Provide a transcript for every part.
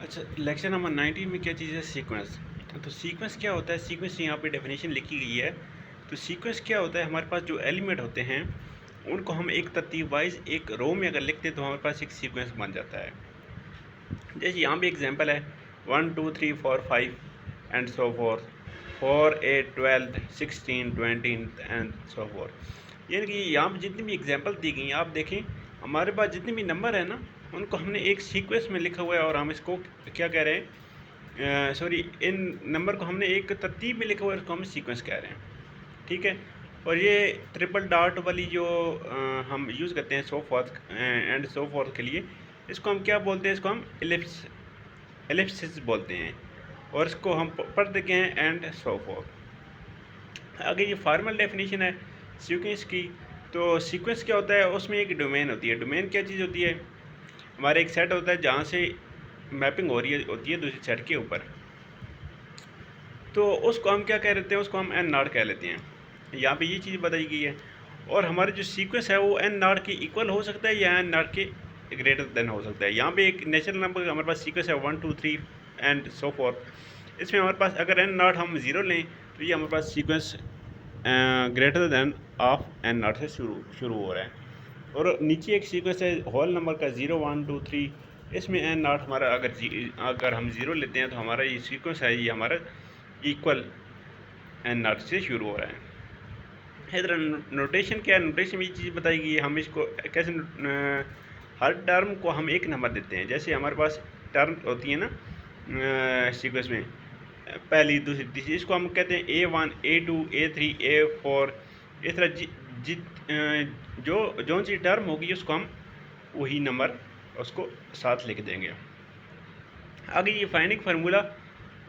अच्छा, lecture number 19 में क्या चीज़ है? सीक्वेंस। तो सीक्वेंस क्या होता है? सीक्वेंस यहाँ पे डेफिनेशन लिखी गई है। तो सीक्वेंस क्या होता है? हमारे पास जो एलिमेंट होते हैं उनको हम एक तरतीब वाइज एक रो में अगर लिखते हैं तो हमारे पास एक सीक्वेंस बन जाता है। जैसे यहाँ पे एग्जांपल है 1 2 3 4 5 and so fourth, 4 8 12 16 20 and so fourth. यानी कि यहाँ पे जितनी भी एग्जांपल दी गई हैं आप देखें, हमारे पास जितने भी नंबर है ना उनको हमने एक सीक्वेंस में लिखा हुआ है और हम इसको क्या कह रहे हैं, सॉरी, इन नंबर को हमने एक तरतीब में लिखा हुआ है, उसको हम सीक्वेंस कह रहे हैं। ठीक है। और ये ट्रिपल डॉट वाली जो हम यूज़ करते हैं सो फोर्थ एंड सो फोर्थ के लिए, इसको हम क्या बोलते हैं? इसको हम एलिप्सिस बोलते हैं और इसको हम पढ़ देते हैं एंड सो फोर्थ। आगे ये फॉर्मल डेफिनेशन है सीक्वेंस की। तो सीक्वेंस क्या होता है? उसमें एक डोमेन होती है। डोमेन क्या चीज़ होती है? हमारा एक सेट होता है जहाँ से मैपिंग होती है दूसरी सेट के ऊपर। तो उसको हम क्या कह लेते हैं? उसको हम एन नॉट कह लेते हैं। यहाँ पे ये चीज़ बताई गई है। और हमारा जो सीक्वेंस है वो एन नॉट के इक्वल हो सकता है या एन नॉट के ग्रेटर देन हो सकता है। यहाँ पे एक नेचुरल नंबर हमारे पास सीक्वेंस है 1 2 3 एंड सो फोर्थ। इसमें हमारे पास अगर एन नॉट हम ज़ीरो लें तो ये हमारे पास sequence greater than of n naught से शुरू हो रहा है। और नीचे एक सीक्वेंस है होल नंबर का 0 1 2 3। इसमें एन नॉट हमारा अगर हम ज़ीरो लेते हैं तो हमारा ये सीक्वेंस है, ये हमारा इक्वल एन नॉट से शुरू हो रहा है। इधर नोटेशन क्या है? नोटेशन में ये चीज़ बताई गई है। हम इसको कैसे हर टर्म को हम एक नंबर देते हैं। जैसे हमारे पास टर्म होती है ना सीक्वेंस में, पहली दूसरी तीसरी, इसको हम कहते हैं A1 A2 A3 A4। इस तरह जो सी टर्म होगी उसको हम वही नंबर उसको साथ लिख देंगे। आगे ये finding formula,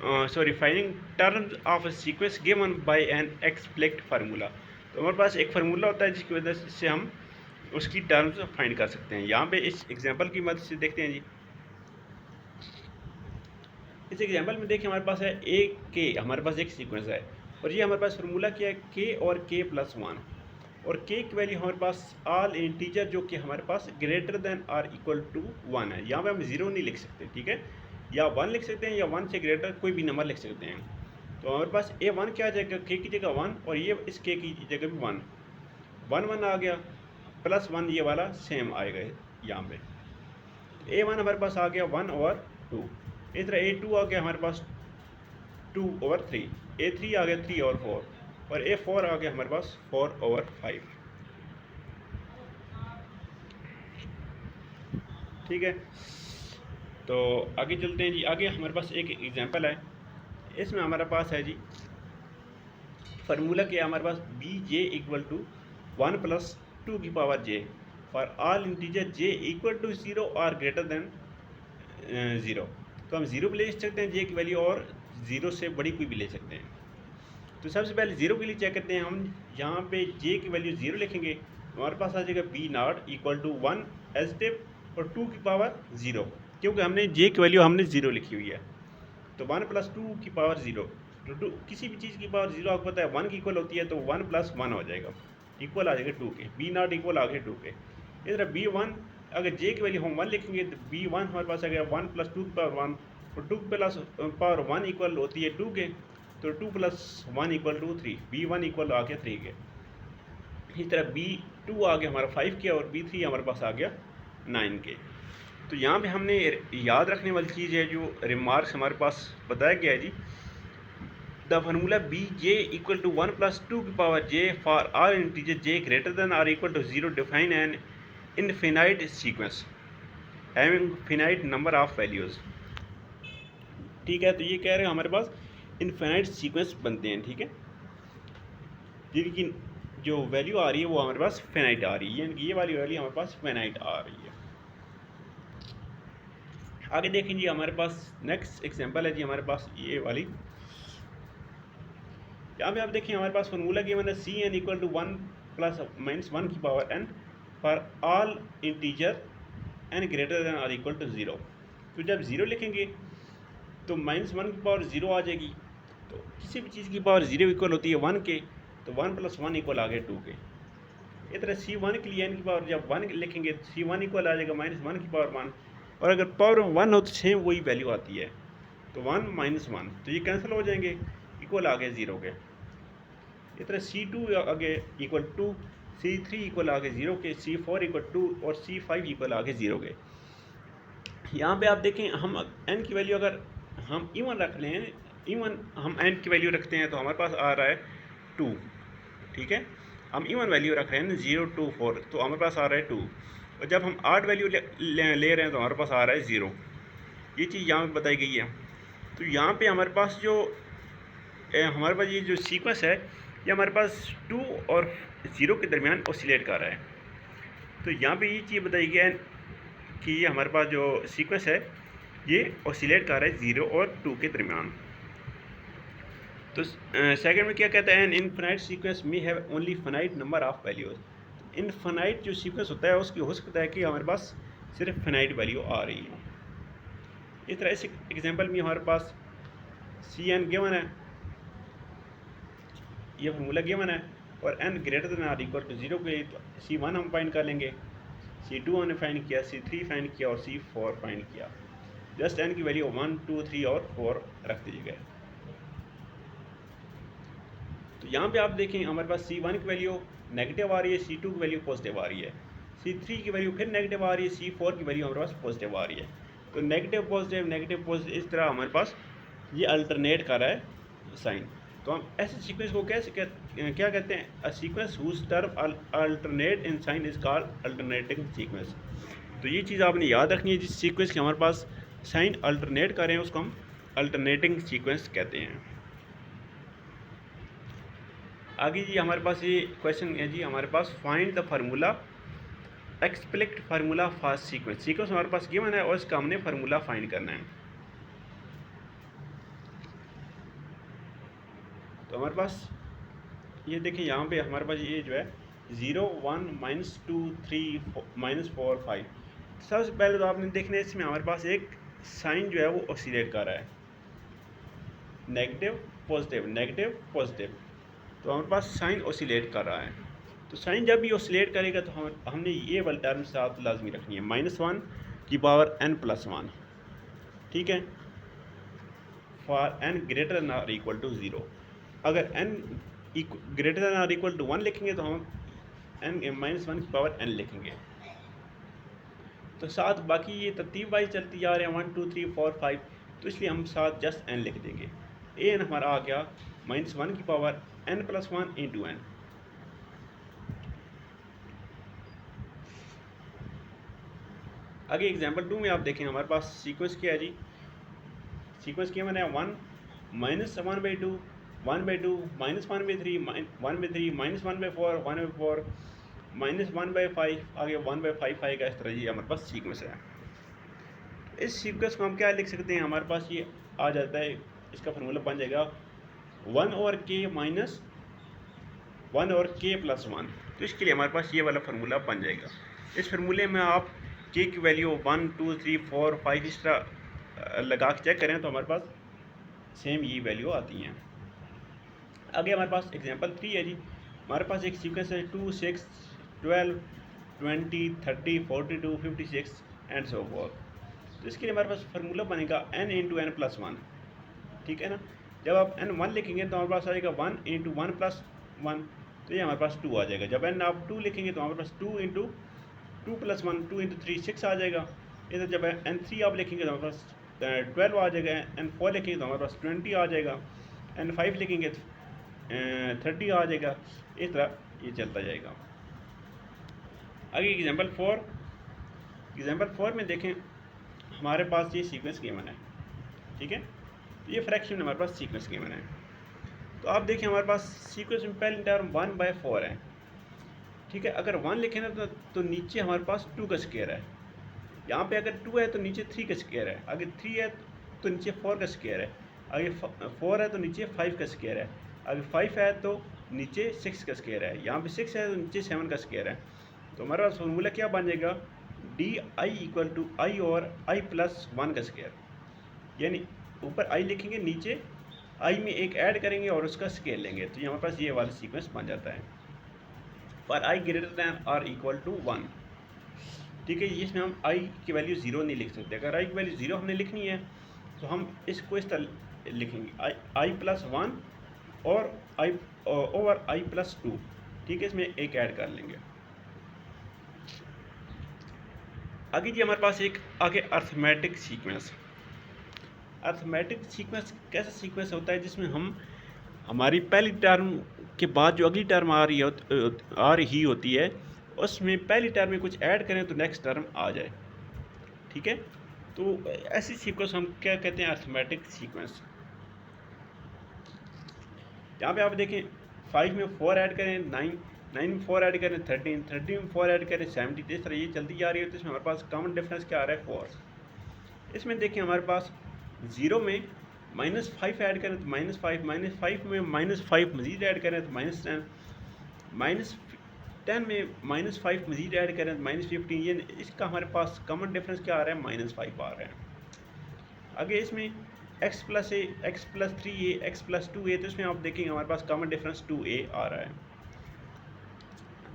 finding terms of a sequence given by an explicit formula. तो हमारे पास एक फार्मूला होता है जिसकी वजह से हम उसकी टर्म्स फाइंड कर सकते हैं। यहाँ पे इस एग्जांपल की मदद से देखते हैं जी। इस एग्जांपल में देखिए हमारे पास है ए के, हमारे पास एक सीक्वेंस है और ये हमारे पास फार्मूला क्या है? के और के प्लस 1। और के की वैल्यू हमारे पास ऑल इंटीजर जो कि हमारे पास greater than or equal to 1 है। यहाँ पे हम जीरो नहीं लिख सकते, ठीक है, या 1 लिख सकते हैं या 1 से ग्रेटर कोई भी नंबर लिख सकते हैं। तो हमारे पास A1 क्या आ जाएगा? के की जगह 1 और ये इस के की जगह भी 1 1 1 आ गया, प्लस 1 ये वाला सेम आएगा यहाँ पे। A1 हमारे पास आ गया 1/2। इस तरह A2 आ गया हमारे पास 2/3। A3 आ गया 3/4 और A4 आ गया हमारे पास 4/5। ठीक है। तो आगे चलते हैं जी। आगे हमारे पास एक एग्जांपल है। इसमें हमारे पास है जी फार्मूला क्या है? हमारे पास बी जे इक्वल टू 1 + 2 की power j for all integer j equal to 0 और ग्रेटर देन 0। तो हम 0 भी ले सकते हैं j की वैल्यू और 0 से बड़ी कोई भी ले सकते हैं। तो सबसे पहले 0 के लिए चेक करते हैं। हम यहाँ पे j की वैल्यू 0 लिखेंगे, हमारे पास आ जाएगा बी नॉट इक्वल टू 1 एज टिप और 2 की पावर 0, क्योंकि हमने j की वैल्यू हमने 0 लिखी हुई है। तो 1 + 2 की पावर 0, तो 2 किसी भी चीज़ की पावर 0 आपको पता है 1 की इक्वल होती है, तो 1 + 1 हो जाएगा, इक्वल आ जाएगा 2 के। बी नॉट इक्वल आ गया 2 के। इस तरह B1 अगर j की वैल्यू हम 1 लिखेंगे तो B1 हमारे पास आ गया 1 + 2 की पावर 1 और 2 प्लस पावर 1 इक्वल होती है 2 के, तो 2 + 1 इक्वल टू 3। B1 इक्वल आ गया 3 के। इस तरह B2 आ गया हमारा 5 के और B3 हमारे पास आ गया 9 के। तो यहाँ पे हमने याद रखने वाली चीज़ है, जो रिमार्क्स हमारे पास बताया गया है जी। The formula b j equal to 1 + 2 की power j for r integer j greater than or equal to 0 define an infinite sequence having finite number of values. ठीक है। तो ये कह रहे हैं हमारे पास इनफिनाइट सीक्वेंस बनते हैं, ठीक है, जिनकी जो वैल्यू आ रही है वो हमारे पास फिनाइट आ रही है, यानी कि ये वाली वैल्यू हमारे पास फिनाइट आ रही है। आगे देखें जी, हमारे पास नेक्स्ट एग्जांपल है जी, हमारे पास ये वाली। यहाँ पे आप देखिए हमारे पास फार्मूला की मैंने Cn इक्वल टू 1 ± 1 की power n for all integer n greater than or equal to 0। तो जब 0 लिखेंगे तो -1 की पावर 0 आ जाएगी। तो किसी भी चीज़ की पावर 0 इक्वल होती है 1 के, तो 1 + 1 इक्वल आ गया 2 के। इस तरह C1 के लिए n की पावर जब 1 लिखेंगे तो C1 इक्वल आ जाएगा -1 की पावर 1 और अगर पावर में 1 हो तो सेम वही वैल्यू आती है। तो 1 माइनस 1 तो ये कैंसिल हो जाएंगे, इक्वल आ गए 0 के। इस तरह C2 आगे इक्वल टू C3 इक्वल आगे 0 के, C4 इक्वल टू और C5 इक्वल आगे 0 के। यहाँ पे आप देखें हम n की वैल्यू अगर हम इवन रख लें, इवन हम n की वैल्यू रखते हैं तो हमारे पास आ रहा है 2, ठीक है। हम इवन वैल्यू रख रहे हैं 0 2 4 तो हमारे पास आ रहा है 2, और जब हम 8 वैल्यू ले रहे हैं तो हमारे पास आ रहा है 0। ये चीज़ यहाँ पे बताई गई है। तो यहाँ पे हमारे पास जो हमारे पास ये जो सीक्वेंस है ये हमारे पास 2 और 0 के दरमियान ऑसिलेट कर रहा है। तो यहाँ पे ये चीज़ बताई गई है कि ये हमारे पास जो सीक्वेंस है ये ऑसिलेट कर रहा है 0 और 2 के दरमियान। तो सेकंड में क्या कहता है, एन इनफिनाइट सीक्वेंस में have only finite number of values. Infinite जो सीक्वेंस होता है उसकी हो सकता है कि हमारे पास सिर्फ फाइनाइट वैल्यू आ रही है। इस तरह इस एग्जांपल में हमारे पास Cn गिवन है, ये फार्मूला गिवन है, और n greater than or equal to 0 के लिए तो C1 हम फाइंड कर लेंगे, C2 हमने फाइंड किया, C3 फाइंड किया और C4 फाइंड किया। जस्ट n की वैल्यू 1 2 3 और 4 रख दीजिएगा। तो यहाँ पे आप देखें हमारे पास C1 की वैल्यू नेगेटिव आ रही है, C2 की वैल्यू पॉजिटिव आ रही है, C3 की वैल्यू फिर नेगेटिव आ रही है, C4 की वैल्यू हमारे पास पॉजिटिव आ रही है। तो नेगेटिव पॉजिटिव इस तरह हमारे पास ये अल्टरनेट कर रहा है साइन। तो हम ऐसे सीक्वेंस को क्या कहते हैं, a sequence whose term alternate in sign is called alternating sequence. तो ये चीज़ आपने याद रखनी है, जिस सीक्वेंस के हमारे पास साइन अल्टरनेट कर रहे हैं उसको हम अल्टरनेटिंग सीक्वेंस कहते हैं। आगे जी हमारे पास ये क्वेश्चन है जी, हमारे पास find the formula explicit formula for sequence. Sequence हमारे पास गिवन है और इसका हमने फार्मूला फाइंड करना है। तो हमारे पास ये देखिए यहाँ पे हमारे पास ये जो है 0 1 -2 3 -4 5। सबसे पहले तो आपने देखना है इसमें हमारे पास एक साइन जो है वो ऑसिलेट कर रहा है, नेगेटिव पॉजिटिव। तो हमारे पास साइन ऑसिलेट कर रहा है। तो साइन जब भी ऑसिलेट करेगा तो हमने ये वाली टर्म साथ लाजमी रखनी है, -1 की पावर n+1, ठीक है, फॉर n ग्रेटर देन और इक्वल टू 0। अगर n ग्रेटर देन और इक्वल टू 1 लिखेंगे तो हम n -1 की पावर n लिखेंगे। तो साथ बाकी ये तरतीब वाइज चलती जा रहे हैं 1 2 3 4 5, तो इसलिए हम साथ जस्ट n लिख देंगे। an हमारा आ गया -1 की पावर n+1 इंटू n। आगे एग्जांपल 2 में आप देखें हमारे पास सीक्वेंस क्या है जी, सीक्वेंस क्या मैंने 1 -1/2 1/2 -1/3 1/3 -1/4 1/4 -1/5 आगे 1/5 आएगा। इस तरह ये हमारे पास सीक्वेंस है। इस सीक्वेंस को हम क्या लिख सकते हैं, हमारे पास ये आ जाता है, इसका फार्मूला बन जाएगा 1/k माइनस 1/k+1। तो इसके लिए हमारे पास ये वाला फार्मूला बन जाएगा। इस फार्मूले में आप k की वैल्यू 1 2 3 4 5 इस तरह लगा के चेक करें तो हमारे पास सेम ये वैल्यू आती हैं। आगे हमारे पास एग्जांपल 3 है जी, हमारे पास एक सीक्वेंस है 2 6 12 20 30 42 56 एंड सो फॉर्थ। तो इसके लिए हमारे पास फार्मूला बनेगा n × n+1, ठीक है ना। जब आप n1 लिखेंगे तो हमारे पास आएगा 1 × 1+1, तो ये हमारे पास 2 आ जाएगा। जब n आप 2 लिखेंगे तो हमारे पास 2 × 2+1 2 × 3 6 आ जाएगा। इधर जब n3 आप लिखेंगे तो हमारे पास 12 आ जाएगा, n4 लिखेंगे तो हमारे पास 20 आ जाएगा, n5 लिखेंगे तो 30 आ जाएगा। इस तरह ये चलता जाएगा। आगे एग्जांपल 4 में देखें हमारे पास ये सीक्वेंस गिवन है, ठीक है। तो ये फ्रैक्शन में हमारे पास सीक्वेंस गिवन है। तो आप देखें हमारे पास सीक्वेंस में पहली टर्म 1/4 है, ठीक है। अगर 1 लिखें ना तो नीचे हमारे पास 2 का स्क्वायर है। यहाँ पे अगर 2 है तो नीचे 3 का स्क्वायर है, अगर 3 है तो नीचे 4 का स्क्वायर है, आगे 4 है तो नीचे 5 का स्क्वायर है, अगर 5 है तो नीचे 6 का स्क्वायर है, यहाँ पे 6 है तो नीचे 7 का स्क्वायर है। तो हमारा पास फॉर्मूला क्या बन जाएगा, डी आई इक्वल टू आई और i+1 का स्क्वायर, यानी ऊपर i लिखेंगे नीचे i में एक ऐड करेंगे और उसका स्क्वायर लेंगे। तो हमारे पास ये वाला सीक्वेंस बन जाता है, फॉर i ग्रेटर दैन और इक्वल टू 1, ठीक है। इसमें हम आई की वैल्यू 0 नहीं लिख सकते। अगर आई की वैल्यू 0 हमने लिखनी है तो हम इसको इस तरह लिखेंगे आई प्लस 1 और आई ओवर आई प्लस 2, ठीक है। इसमें एक ऐड कर लेंगे। आगे जी हमारे पास एक आगे अर्थमेटिक सीक्वेंस। अर्थमेटिक सीक्वेंस कैसा सीक्वेंस होता है जिसमें हम हमारी पहली टर्म के बाद जो अगली टर्म आ रही होती है उसमें पहली टर्म में कुछ ऐड करें तो नेक्स्ट टर्म आ जाए, ठीक है। तो ऐसी सीक्वेंस हम क्या कहते हैं, अर्थमेटिक सीक्वेंस। यहाँ पे आप देखें 5 में 4 ऐड करें 9, 9 में 4 ऐड करें 13, 13 में 4 ऐड करें 70। इस तरह ये चलती जा रही है। तो इसमें हमारे पास कॉमन डिफरेंस क्या आ रहा है, 4। इसमें देखिए हमारे पास 0 में -5 ऐड करें तो -5, -5 में -5 मज़ीद ऐड करें तो -10, -10 में -5 मज़ीद ऐड करें तो -15। ये इसका हमारे पास कॉमन डिफरेंस क्या आ रहा है, -5 आ रहा है। आगे इसमें x प्लस ए, x plus 3a, x plus 2a, तो इसमें आप देखेंगे हमारे पास कॉमन डिफरेंस 2a आ रहा है।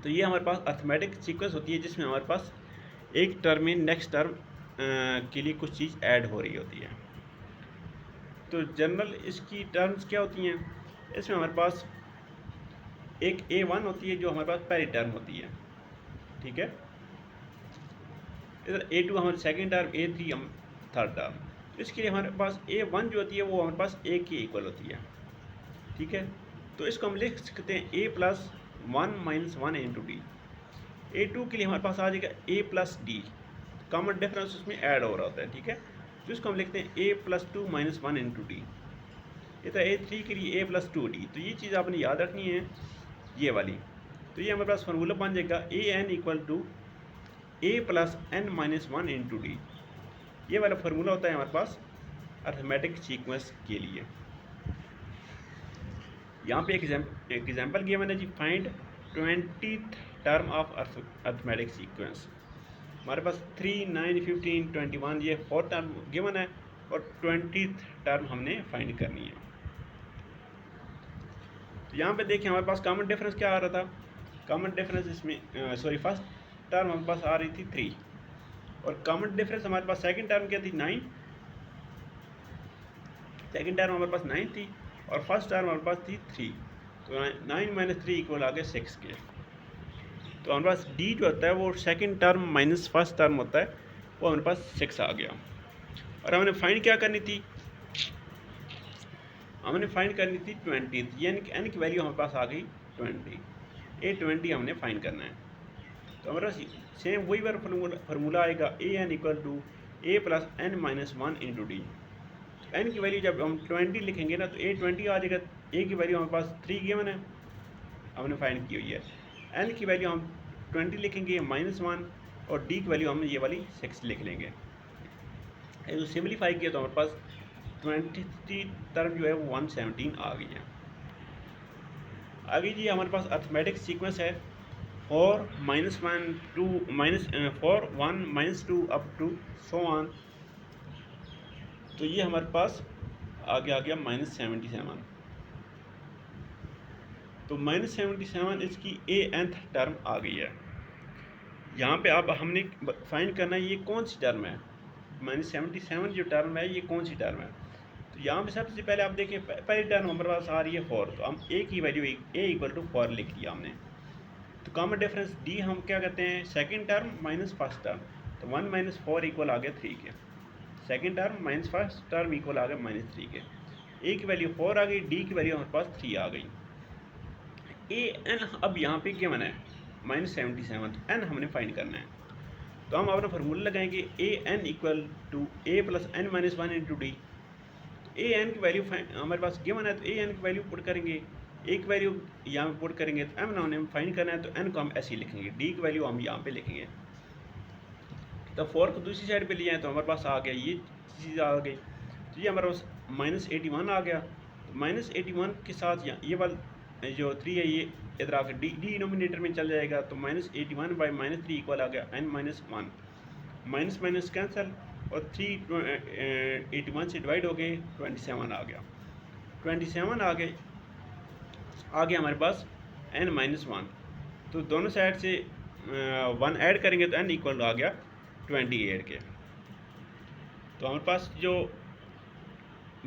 तो ये हमारे पास अर्थमेटिक सीक्वेंस होती है जिसमें हमारे पास एक टर्म में नेक्स्ट टर्म के लिए कुछ चीज़ ऐड हो रही होती है। तो जनरल इसकी टर्म्स क्या होती हैं, इसमें हमारे पास एक a1 होती है जो हमारे पास पहली टर्म होती है, ठीक है। इधर a2 हमारी सेकेंड टर्म, a3 हम थर्ड टर्म। इसके लिए हमारे पास a1 जो होती है वो हमारे पास a की इक्वल होती है, ठीक है। तो इसको हम लिख सकते हैं a plus 1 minus 1 into D. a2 के लिए हमारे पास आ जाएगा a plus D, common difference उसमें ऐड हो रहा होता है, ठीक है। तो इसको हम लिखते हैं a plus 2 minus 1 into D. इधर a3 के लिए a प्लस 2d। तो ये चीज़ आपने याद रखनी है, ये वाली। तो ये हमारे पास फार्मूला बन जाएगा an equal to a plus n minus 1 into d. ये वाला फार्मूला होता है हमारे पास अर्थमेटिक सीक्वेंस के लिए। यहाँ पे एक एग्जाम्पल गिवन है जी, find 20th term of arithmetic sequence. हमारे पास 3, 9, 15, 21 ये 4 टर्म गिवन है और 20th टर्म हमने फाइंड करनी है। तो यहाँ पे देखिए हमारे पास कॉमन डिफरेंस क्या आ रहा था, कॉमन डिफरेंस इसमें फर्स्ट टर्म हमारे पास आ रही थी 3 और कॉमन डिफरेंस हमारे पास सेकंड टर्म क्या थी 9, सेकंड टर्म हमारे पास 9 थी और फर्स्ट टर्म हमारे पास थी 3। तो 9 माइनस 3 इक्वल आ गया 6 के। तो हमारे पास डी जो होता है वो second term minus first term होता है, वो हमारे पास 6 आ गया। और हमने फाइंड क्या करनी थी, हमने फाइंड करनी थी 20, यानी कि एन की वैल्यू हमारे पास आ गई 20, a20 हमने फाइंड करना है। तो हमारे पास सेम वही बार फार्मूला आएगा an equal to a plus n minus 1 into d. N की वैल्यू जब हम 20 लिखेंगे ना तो a20 आ जाएगा। a की वैल्यू हमारे पास 3 गिवन है, हमने फाइंड की हुई है। n की वैल्यू हम 20 लिखेंगे -1 और d की वैल्यू हम ये वाली 6 लिख लेंगे। तो सिम्प्लीफाई किया तो हमारे पास 20 टर्म जो है वो 117 आ गई है। आगे जी हमारे पास अर्थमेटिक सीक्वेंस है 4, -1, 2, -4, 1, -2 अप टू सो ऑन। तो ये हमारे पास आगे आ गया -77। तो -77 इसकी nth टर्म आ गई है। यहाँ पे अब हमने फाइंड करना है ये कौन सी टर्म है, -77 जो टर्म है ये कौन सी टर्म है। तो यहाँ पे सबसे पहले आप देखिए पहली टर्म हमारे पास आ रही है 4, तो हम a की वैल्यू a इक्वल टू 4 लिख दिया हमने। तो कॉमन डिफरेंस d हम क्या कहते हैं, second term minus first term. तो 1 माइनस 4 इक्वल आ गया 3 के, second term minus first term equal आ गया -3 के। a की वैल्यू 4 आ गई, d की वैल्यू हमारे पास 3 आ गई। an अब यहाँ पे गिवन है -77, n हमने फाइंड करना है। तो हम अपना फार्मूला लगाएंगे an equal to a plus n minus 1 into d. A n की वैल्यू हमारे पास गिवन है तो ए एन की वैल्यू पुट करेंगे, ए की वैल्यू यहाँ पे पुट करेंगे तो एम हमने फाइंड करना है तो एन को हम ऐसे ही लिखेंगे, डी की वैल्यू हम यहाँ पे लिखेंगे। तो 4 को दूसरी साइड पे ले जाएँ तो हमारे पास आ गया ये चीज़ आ गई। तो ये हमारे पास -81 आ गया। तो -81 के साथ ये वाला जो 3 है ये इधर आकर डी डिनोमिनेटर में चल जाएगा। तो -81 बाई -3 इक्वल आ गया n-1, माइनस माइनस कैंसिल और 3 81 से डिवाइड हो गए 27 आ गया। 27 आ गया हमारे पास n-1। तो दोनों साइड से 1 ऐड करेंगे तो n इक्वल आ गया 28 के। तो हमारे पास जो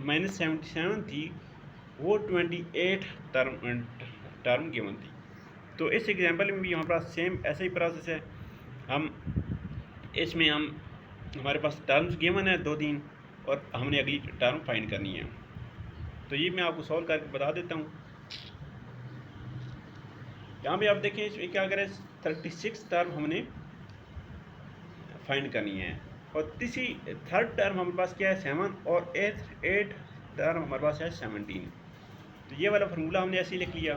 -77 थी वो 28 टर्म गिवन थी। तो इस एग्जांपल में भी हमारे पास सेम ऐसा ही प्रोसेस है। हम इसमें हमारे पास टर्म्स गिवन है 2-3 और हमने अगली टर्म फाइंड करनी है। तो ये मैं आपको सॉल्व करके बता देता हूँ। यहाँ पे आप देखें इसमें क्या करें, 36 टर्म हमने फाइंड करनी है और तीसरी थर्ड टर्म हमारे पास क्या है 7 और एट टर्म हमारे पास है 17। तो ये वाला फार्मूला हमने ऐसे ही लिख लिया।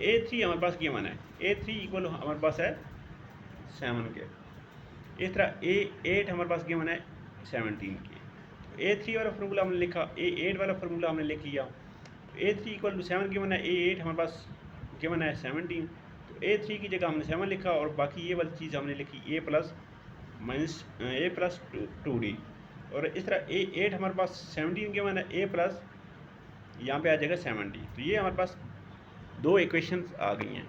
A3 हमारे पास गिवन है, A3 इक्वल हमारे पास है 7 के। इस तरह A8 हमारे पास गिवन है 17 के। A3 वाला फार्मूला हमने लिखा, A8 वाला फार्मूला हमने लिख लिया। A3 इक्वल टू 7 गिवन है, A8 हमारे पास गिवन है 17। तो A3 की जगह हमने 7 लिखा और बाकी ये वाली चीज़ हमने लिखी A प्लस 2D। और इस तरह A8 हमारे पास 17 गिवन है, A प्लस यहाँ पे आ जाएगा 70। तो ये हमारे पास दो इक्वेशंस आ गई हैं।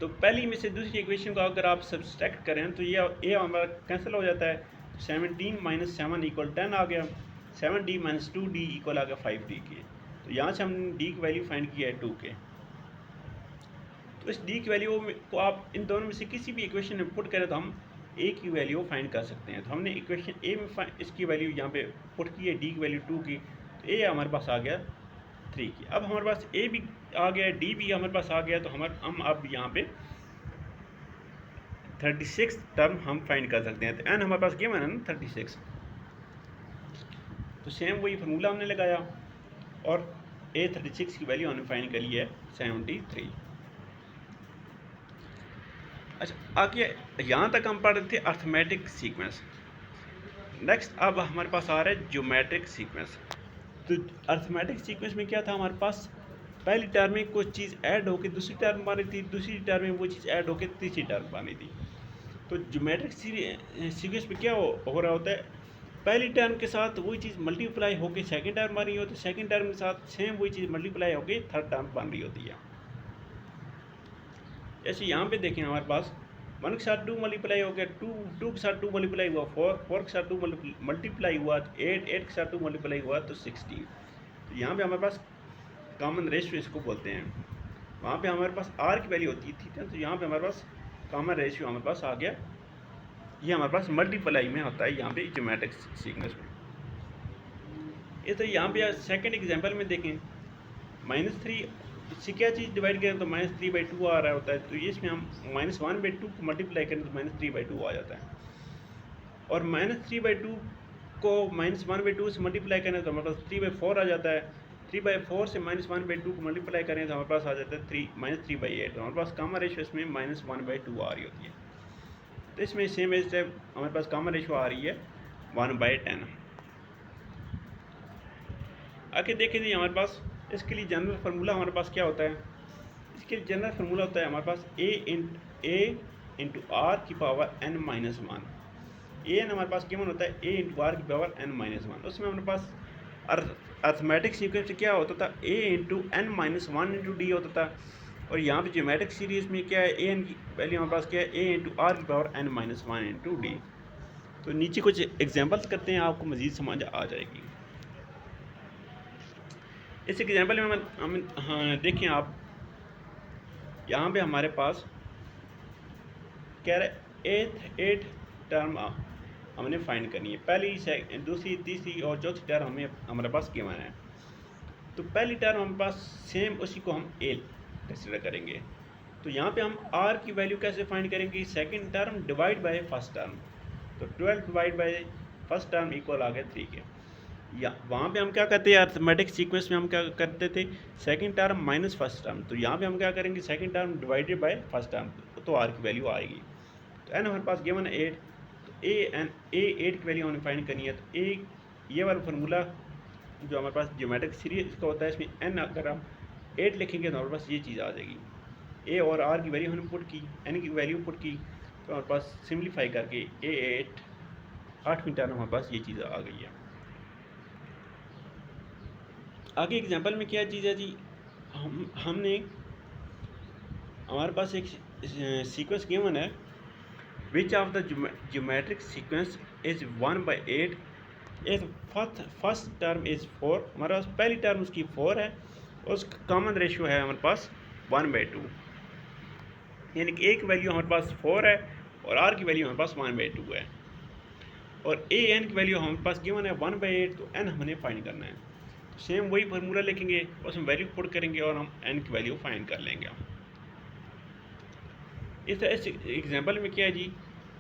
तो पहली में से दूसरी इक्वेशन को अगर आप सब्सट्रैक्ट करें तो ये हमारा कैंसिल हो जाता है। 17 - 7 इक्वल 10 आ गया, 7D - 2D इक्वल आ गया 5D के। तो यहाँ से हमने D की वैल्यू फाइंड किया है 2 के। तो इस D की वैल्यू को आप इन दोनों में से किसी भी इक्वेशन में पुट करें तो हम A की वैल्यू फाइंड कर सकते हैं। तो हमने इक्वेशन A में इसकी वैल्यू यहाँ पे पुट की है, D की वैल्यू 2 की। तो A हमारे पास आ गया 3 की। अब हमारे पास A भी आ गया, D भी हमारे पास आ गया। तो हम अब यहाँ पे 36 टर्म हम फाइंड कर सकते हैं। तो n हमारे पास गिवन है ना 36। तो सेम वही फार्मूला हमने लगाया और A36 की वैल्यू हमने फाइंड कर ली है 73। अच्छा, आगे यहाँ तक हम पढ़ रहे थे अर्थमेटिक सीक्वेंस। नेक्स्ट अब हमारे पास आ रहा है ज्योमेट्रिक सीक्वेंस। तो अर्थमेटिक सीक्वेंस में क्या था, हमारे पास पहली टर्म में कोई चीज़ ऐड होकर दूसरी टर्म बनी थी, दूसरी टर्म में वो चीज़ ऐड होकर तीसरी टर्म बनी थी। तो ज्योमेट्रिक सीक्वेंस में क्या हो रहा होता है, पहली टर्म के साथ वही चीज़ मल्टीप्लाई होकर सेकंड टर्म बन रही होती है, सेकंड टर्म के साथ सेम वही चीज़ मल्टीप्लाई होकर थर्ड टर्म बन रही होती है। जैसे यहाँ पे देखें हमारे पास 1 के साथ 2 मल्टीप्लाई हो गया, 2 के साथ 2 मल्टीप्लाई हुआ 4 के साथ 2 मल्टीप्लाई हुआ 8 के साथ 2 मल्टीप्लाई हुआ तो 16। तो यहाँ पे हमारे पास कॉमन रेशियो इसको बोलते हैं। वहाँ पे हमारे पास r की वैल्यू होती थी, तो यहाँ पे हमारे पास कॉमन रेशियो हमारे पास आ गया। ये हमारे पास मल्टीप्लाई में होता है यहाँ पे ज्योमेट्रिक सीक्वेंस में। ये तो यहाँ पे सेकंड एग्जांपल में देखें, -3 इससे क्या चीज़ डिवाइड करें तो -3/2 आ रहा होता है। तो इसमें हम -1/2 को मल्टीप्लाई करें तो -3/2 आ जाता है। और -3/2 को -1/2 से मल्टीप्लाई करें तो हमारे पास 3/4 आ जाता है। 3/4 से -1/2 को मल्टीप्लाई करें तो हमारे पास आ जाता है -3/8। तो हमारे पास कॉमन रेशियो इसमें -1/2 आ रही होती है। तो इसमें सेम एज हमारे पास कॉमन रेशियो आ रही है 1/10। आगे देखें जी हमारे पास इसके लिए जनरल फार्मूला हमारे पास क्या होता है। इसके लिए जनरल फार्मूला होता है हमारे पास a इंटू r की पावर n-1। an हमारे पास गिवन होता है a इंटू r की पावर n-1। उसमें हमारे पास अर्थमेटिक सीक्वेंस से क्या होता था, a into n-1 into D होता था। और यहाँ पे ज्योमेट्रिक सीरीज में क्या है, an की वैल्यू हमारे पास क्या है a इंटू r की पावर n-1 इंटू डी। तो नीचे कुछ एग्जाम्पल्स करते हैं, आपको मज़ीद समझ आ जाएगी। इस एग्जाम्पल में हम देखें आप, यहाँ पे हमारे पास कह रहे 8 टर्म हमने फाइंड करनी है। पहली, दूसरी, तीसरी और चौथी टर्म हमारे पास गिवन है। तो पहली टर्म हमारे पास सेम उसी को हम a कंसिडर करेंगे। तो यहाँ पे हम r की वैल्यू कैसे फाइंड करेंगे, second term divide by first term. तो 12 divide by first term equal आ गया 3 के। या वहाँ पे हम क्या करते हैं, अर्थमेटिक सीक्वेंस में हम क्या करते थे, second term minus first term. तो यहाँ पे हम क्या करेंगे, second term divided by first term, तो r की वैल्यू आएगी। तो n हमारे पास गिवन है 8। तो a8 की वैल्यू हमने फाइंड करनी है। तो ये वाला फार्मूला जो हमारे पास ज्योमेट्रिक सीरीज का होता है, इसमें n अगर हम 8 लिखेंगे तो हमारे पास ये चीज़ आ जाएगी। a और r की वैल्यू हमने पुट की, n की वैल्यू पुट की, तो हमारे पास सिम्प्लीफाई करके a8 8वीं टर्म हमारे पास ये चीज़ आ गई है। आगे एग्जांपल में क्या चीज़ है जी, हमने हमारे पास एक सीक्वेंस गिवन है, which of the geometric sequence is 1/8 is first term is 4। हमारे पास पहली टर्म उसकी 4 है और उसका कॉमन रेशियो है हमारे पास 1/2, यानी कि एक वैल्यू हमारे पास 4 है और आर की वैल्यू हमारे पास 1/2 है, और ए एन की वैल्यू हमारे पास गिवन है 1/8, तो एन हमने फाइंड करना है। तो सेम वही फार्मूला लिखेंगे, उसमें वैल्यू पुट करेंगे और हम एन की वैल्यू फाइंड कर लेंगे। इस एग्जांपल में क्या है जी,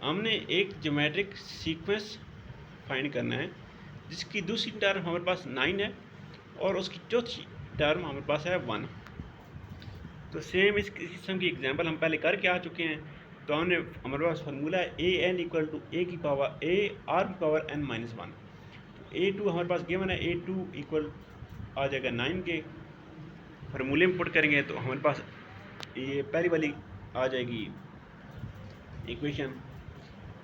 हमने एक ज्योमेट्रिक सीक्वेंस फाइंड करना है जिसकी दूसरी टर्म हमारे पास 9 है और उसकी चौथी टर्म हमारे पास है 1। तो सेम इस किस्म की एग्जांपल हम पहले करके आ चुके हैं। तो हमने हमारे पास फार्मूला है ए एन इक्वल टू ए की पावर ए आर की पावर एन माइनस 1। तो A2 हमारे पास गिवन है, A2 इक्वल आ जाएगा 9 के, फार्मूले में पुट करेंगे तो हमारे पास ये पहली वाली आ जाएगी इक्वेशन।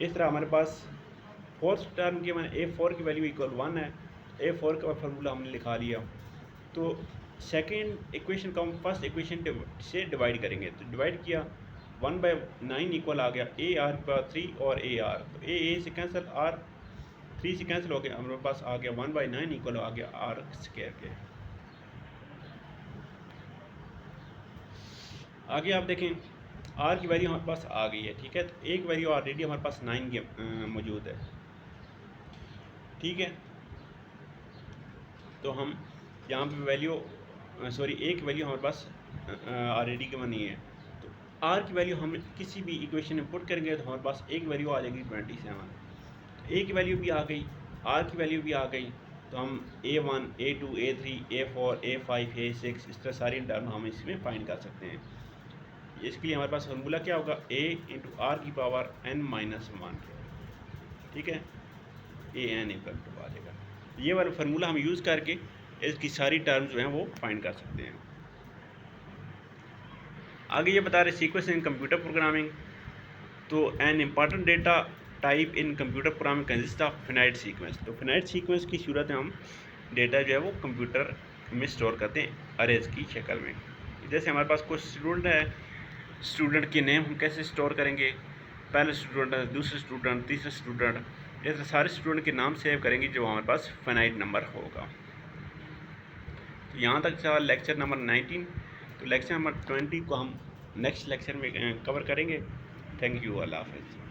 इस तरह हमारे पास फोर्थ टर्म के मैंने A4 की वैल्यू इक्वल 1 है, A4 का फार्मूला हमने लिखा लिया। तो सेकेंड इक्वेशन को हम फर्स्ट इक्वेशन से डिवाइड करेंगे, तो डिवाइड किया 1/9 इक्वल आ गया ए आर का 3 और ए आर, तो ए से कैंसिल, आर 3 से कैंसिल हो गया, हमारे पास आ गया 1/9 इक्वल आ गया आर स्क्वायर के। आगे आप देखें आर की वैल्यू हमारे पास आ गई है, ठीक है। तो एक वैल्यू ऑलरेडी हमारे पास 9 के मौजूद है, ठीक है। तो हम यहाँ पे वैल्यू एक वैल्यू हमारे पास ऑलरेडी गिवन नहीं है, तो आर की वैल्यू हम किसी भी इक्वेशन में पुट करेंगे तो हमारे पास एक वैल्यू आ जाएगी 27। ए की वैल्यू भी आ गई, आर की वैल्यू भी आ गई, तो हम A1 A2 A3 A4 A5 A6 इस तरह सारी टर्म हम इसमें फाइंड कर सकते हैं। इसके लिए हमारे पास फार्मूला क्या होगा, A इंटू आर की पावर n-1, ठीक है, AN इक्वल टू आ जाएगा। ये वाला फार्मूला हम यूज़ करके इसकी सारी टर्म्स जो हैं वो फाइंड कर सकते हैं। आगे ये बता रहे सीक्वेंस इन कंप्यूटर प्रोग्रामिंग। तो an important data type in computer programming consist of finite sequence. तो फिनाइट सीक्वेंस की सूरत में हम डेटा जो है वो कंप्यूटर में स्टोर करते हैं अरेज की शक्ल में। जैसे हमारे पास कुछ स्टूडेंट है, स्टूडेंट के नेम हम कैसे स्टोर करेंगे, पहले स्टूडेंट, दूसरे स्टूडेंट, तीसरे स्टूडेंट, जैसे सारे स्टूडेंट के नाम सेव करेंगे जो हमारे पास फाइनाइट नंबर होगा। तो यहाँ तक था लेक्चर नंबर 19। तो लेक्चर नंबर 20 को हम नेक्स्ट लेक्चर में कवर करेंगे। थैंक यू, अल्लाह हाफ़िज़।